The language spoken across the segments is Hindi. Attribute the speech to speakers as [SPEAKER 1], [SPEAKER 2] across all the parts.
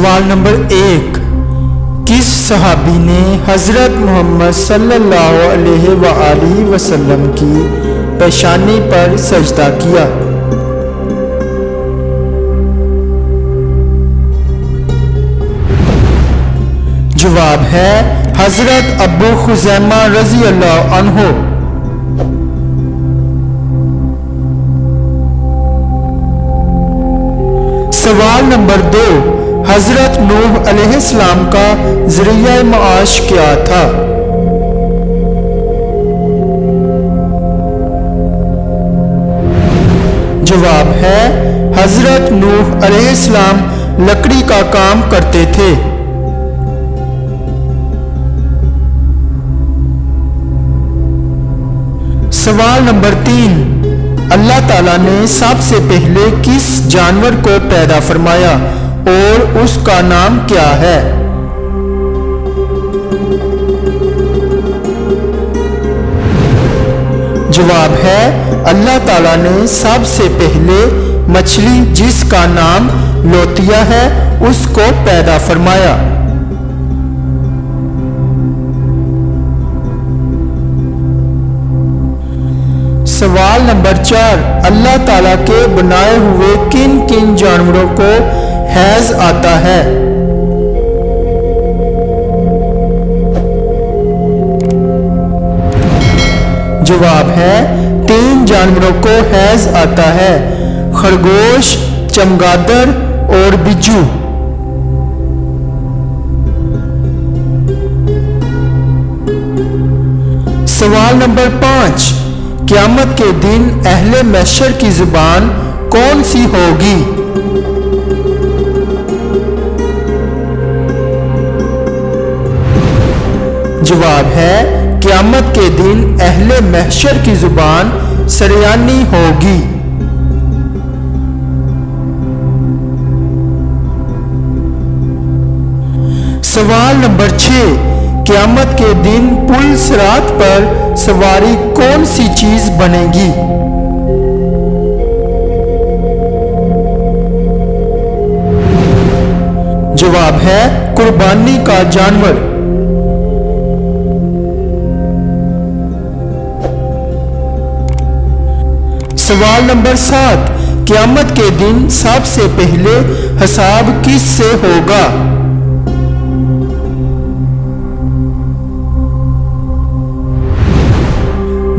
[SPEAKER 1] सवाल नंबर 1, किस सहाबी ने हज़रत मोहम्मद सल्लल्लाहु अलैहि वसल्लम की पेशानी पर सजदा किया? जवाब है हज़रत अबू खुज़ैमा रज़ी अल्लाह अन्हु। सवाल नंबर 2, हज़रत नूह अलैहिस्सलाम का ज़रिया माश क्या था? जवाब है हज़रत नूह अलैहिस्सलाम लकड़ी का काम करते थे। सवाल नंबर 3, अल्लाह ताला ने सबसे पहले किस जानवर को पैदा फरमाया और उसका नाम क्या है? जवाब है अल्लाह ताला ने सबसे पहले मछली जिसका नाम लोतिया है उसको पैदा फरमाया। सवाल नंबर 4, अल्लाह ताला के बनाए हुए किन किन जानवरों को हैज आता है? जवाब है 3 जानवरों को हैज आता है, खरगोश, चमगादड़ और बिज्जू। सवाल नंबर 5, क़यामत के दिन अहले महशर की जुबान कौन सी होगी? जवाब है क़यामत के दिन अहले महशर की जुबान सरयानी होगी। सवाल नंबर 6, क़यामत के दिन पुल सिरात पर सवारी कौन सी चीज बनेगी? जवाब है कुर्बानी का जानवर। सवाल नंबर 7, क़यामत के दिन सबसे पहले हिसाब किस से होगा?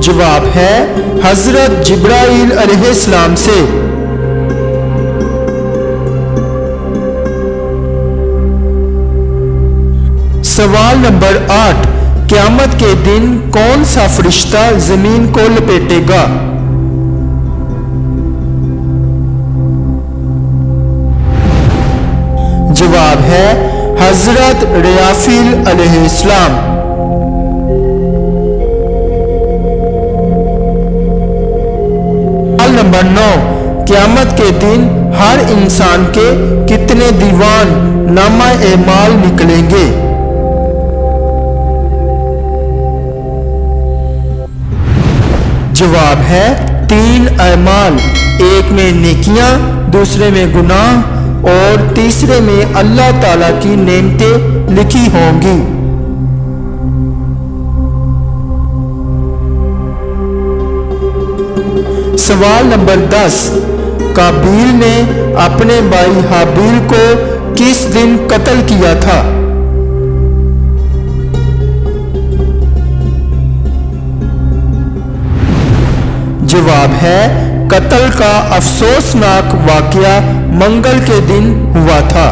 [SPEAKER 1] जवाब है हज़रत जिब्राइल अलैहिस्सलाम से। सवाल नंबर 8, क़यामत के दिन कौन सा फरिश्ता जमीन को लपेटेगा? जवाब है हज़रत रियाफिल अलैहिस्सलाम। नंबर 9, क़यामत के दिन हर इंसान के कितने दीवान नामा-ए-माल निकलेंगे? जवाब है 3 अमाल, एक में नेकियां, दूसरे में गुनाह और तीसरे में अल्लाह ताला की नेमतें लिखी होंगी। सवाल नंबर 10, काबील ने अपने भाई हाबील को किस दिन कत्ल किया था? जवाब है कत्ल का अफसोसनाक वाकया मंगल के दिन हुआ था।